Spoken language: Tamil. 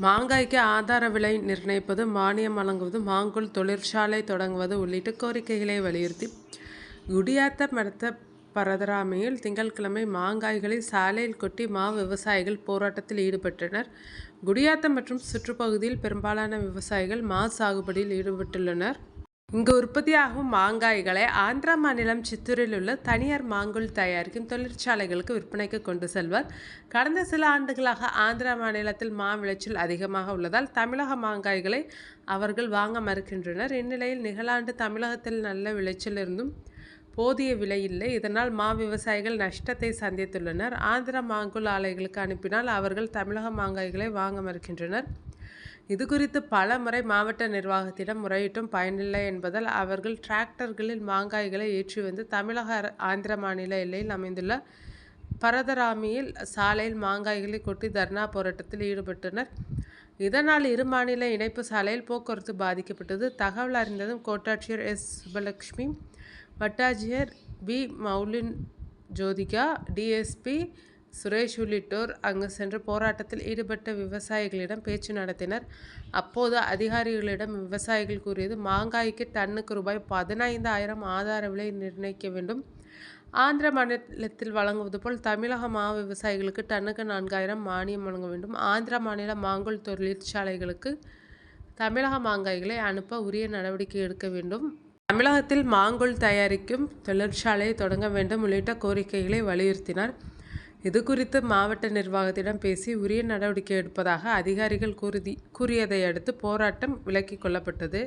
மாங்காய்க்கு ஆதார விலை நிர்ணயிப்பது, மானியம் வழங்குவது, மாங்குள் தொழிற்சாலை தொடங்குவது உள்ளிட்ட கோரிக்கைகளை வலியுறுத்தி குடியாத்தம் அடுத்த பரதராமையில் திங்கட்கிழமை மாங்காய்களை சாலையில் கொட்டி விவசாயிகள் போராட்டத்தில் ஈடுபட்டனர். குடியாத்தம் மற்றும் சுற்றுப்பகுதியில் பெரும்பாலான விவசாயிகள் சாகுபடியில் ஈடுபட்டுள்ளனர். இங்கு உற்பத்தியாகும் மாங்காய்களை ஆந்திரா மாநிலம் சித்தூரில் உள்ள தனியார் மாங்குள் தயாரிக்கும் தொழிற்சாலைகளுக்கு விற்பனைக்கு கொண்டு செல்வர். கடந்த சில ஆண்டுகளாக ஆந்திரா மாநிலத்தில் விளைச்சல் அதிகமாக உள்ளதால் தமிழக மாங்காய்களை அவர்கள் வாங்க மறுக்கின்றனர். இந்நிலையில் நிகழாண்டு தமிழகத்தில் நல்ல விளைச்சல் இருந்தும் போதிய விலை இல்லை. இதனால் விவசாயிகள் நஷ்டத்தை சந்தித்துள்ளனர். ஆந்திரா மாங்குள் ஆலைகளுக்கு அனுப்பினால் அவர்கள் தமிழக மாங்காய்களை வாங்க மறுக்கின்றனர். இதுகுறித்து பல முறை மாவட்ட நிர்வாகத்திடம் முறையிட்டும் பயனில்லை என்பதால் அவர்கள் டிராக்டர்களில் மாங்காய்களை ஏற்றி வந்து தமிழக ஆந்திர மாநில எல்லையில் அமைந்துள்ள பரதராமியில் சாலையில் மாங்காய்களை கொட்டி தர்ணா போராட்டத்தில் ஈடுபட்டனர். இதனால் இரு மாநில இணைப்பு சாலையில் போக்குவரத்து பாதிக்கப்பட்டது. தகவல் அறிந்ததும் கோட்டாட்சியர் எஸ். சுப்பலட்சுமி, வட்டாட்சியர் பி. மௌலின் ஜோதிகா, டிஎஸ்பி சுரேஷ் உள்ளிட்டோர் அங்கு சென்று போராட்டத்தில் ஈடுபட்ட விவசாயிகளிடம் பேச்சு நடத்தினர். அப்போது அதிகாரிகளிடம் விவசாயிகள் கூறியது, மாங்காய்க்கு டன்னுக்கு ரூபாய் 15,000 ஆதார விலை நிர்ணயிக்க வேண்டும். ஆந்திர மாநிலத்தில் வழங்குவது போல் தமிழக விவசாயிகளுக்கு டன்னுக்கு 4,000 மானியம் வழங்க வேண்டும். ஆந்திர மாநில மாங்குள் தொழிற்சாலைகளுக்கு தமிழக மாங்காய்களை அனுப்ப உரிய நடவடிக்கை எடுக்க வேண்டும். தமிழகத்தில் மாங்குள் தயாரிக்கும் தொழிற்சாலையை தொடங்க வேண்டும் உள்ளிட்ட கோரிக்கைகளை வலியுறுத்தினார். இதுகுறித்து மாவட்ட நிர்வாகத்திடம் பேசி உரிய நடவடிக்கை எடுப்பதாக அதிகாரிகள் கூறியதை அடுத்து போராட்டம் விலக்கிக் கொள்ளப்பட்டது.